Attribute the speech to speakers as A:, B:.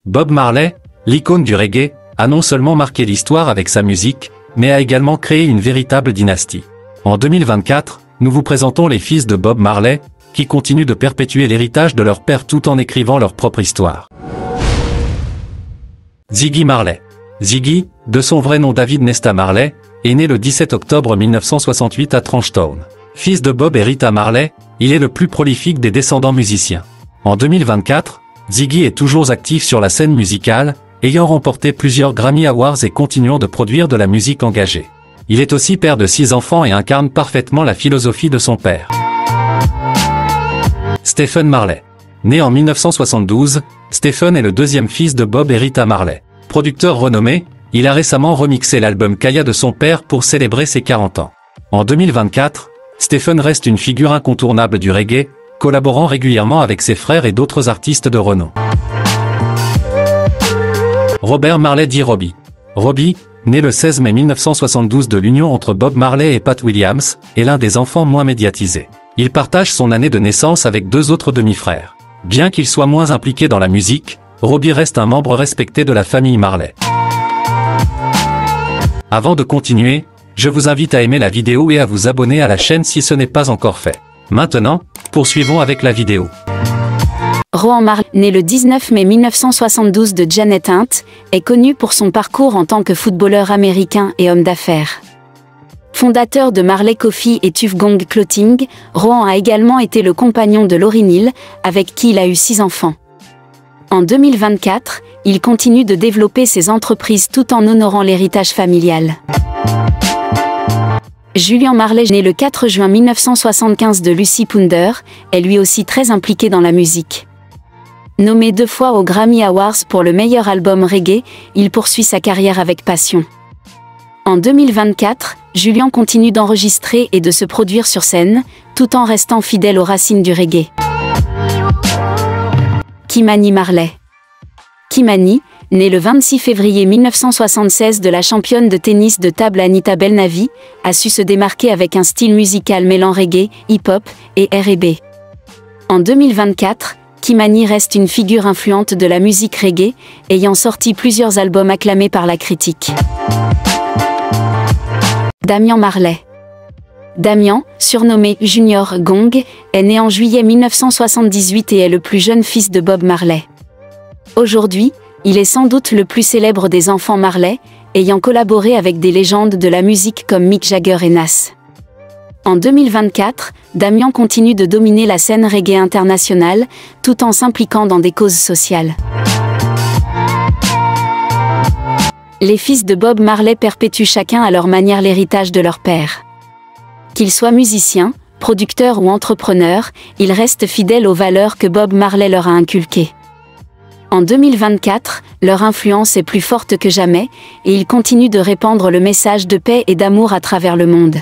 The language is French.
A: Bob Marley, l'icône du reggae, a non seulement marqué l'histoire avec sa musique, mais a également créé une véritable dynastie. En 2024, nous vous présentons les fils de Bob Marley, qui continuent de perpétuer l'héritage de leur père tout en écrivant leur propre histoire. Ziggy Marley. Ziggy, de son vrai nom David Nesta Marley, est né le 17 octobre 1968 à Trenchtown. Fils de Bob et Rita Marley, il est le plus prolifique des descendants musiciens. En 2024, Ziggy est toujours actif sur la scène musicale, ayant remporté plusieurs Grammy Awards et continuant de produire de la musique engagée. Il est aussi père de 6 enfants et incarne parfaitement la philosophie de son père. Stephen Marley. Né en 1972, Stephen est le deuxième fils de Bob et Rita Marley. Producteur renommé, il a récemment remixé l'album Kaya de son père pour célébrer ses 40 ans. En 2024, Stephen reste une figure incontournable du reggae, collaborant régulièrement avec ses frères et d'autres artistes de renom. Robert Marley dit Robbie. Robbie, né le 16 mai 1972 de l'union entre Bob Marley et Pat Williams, est l'un des enfants moins médiatisés. Il partage son année de naissance avec 2 autres demi-frères. Bien qu'il soit moins impliqué dans la musique, Robbie reste un membre respecté de la famille Marley. Avant de continuer, je vous invite à aimer la vidéo et à vous abonner à la chaîne si ce n'est pas encore fait. Maintenant, poursuivons avec la vidéo.
B: Rohan Marley, né le 19 mai 1972 de Janet Hunt, est connu pour son parcours en tant que footballeur américain et homme d'affaires. Fondateur de Marley Coffee et Tuff Gong Clothing, Rohan a également été le compagnon de Lauryn Hill, avec qui il a eu 6 enfants. En 2024, il continue de développer ses entreprises tout en honorant l'héritage familial. Julian Marley, né le 4 juin 1975 de Lucy Pounder, est lui aussi très impliqué dans la musique. Nommé 2 fois aux Grammy Awards pour le meilleur album reggae, il poursuit sa carrière avec passion. En 2024, Julian continue d'enregistrer et de se produire sur scène, tout en restant fidèle aux racines du reggae. Kimani Marley. Kimani, née le 26 février 1976 de la championne de tennis de table Anita Belnavi, a su se démarquer avec un style musical mêlant reggae, hip-hop et R&B. En 2024, Kimani reste une figure influente de la musique reggae, ayant sorti plusieurs albums acclamés par la critique. Damian Marley. Damian, surnommé Junior Gong, est né en juillet 1978 et est le plus jeune fils de Bob Marley. Aujourd'hui, il est sans doute le plus célèbre des enfants Marley, ayant collaboré avec des légendes de la musique comme Mick Jagger et Nas. En 2024, Damian continue de dominer la scène reggae internationale, tout en s'impliquant dans des causes sociales. Les fils de Bob Marley perpétuent chacun à leur manière l'héritage de leur père. Qu'ils soient musiciens, producteurs ou entrepreneurs, ils restent fidèles aux valeurs que Bob Marley leur a inculquées. En 2024, leur influence est plus forte que jamais, et ils continuent de répandre le message de paix et d'amour à travers le monde.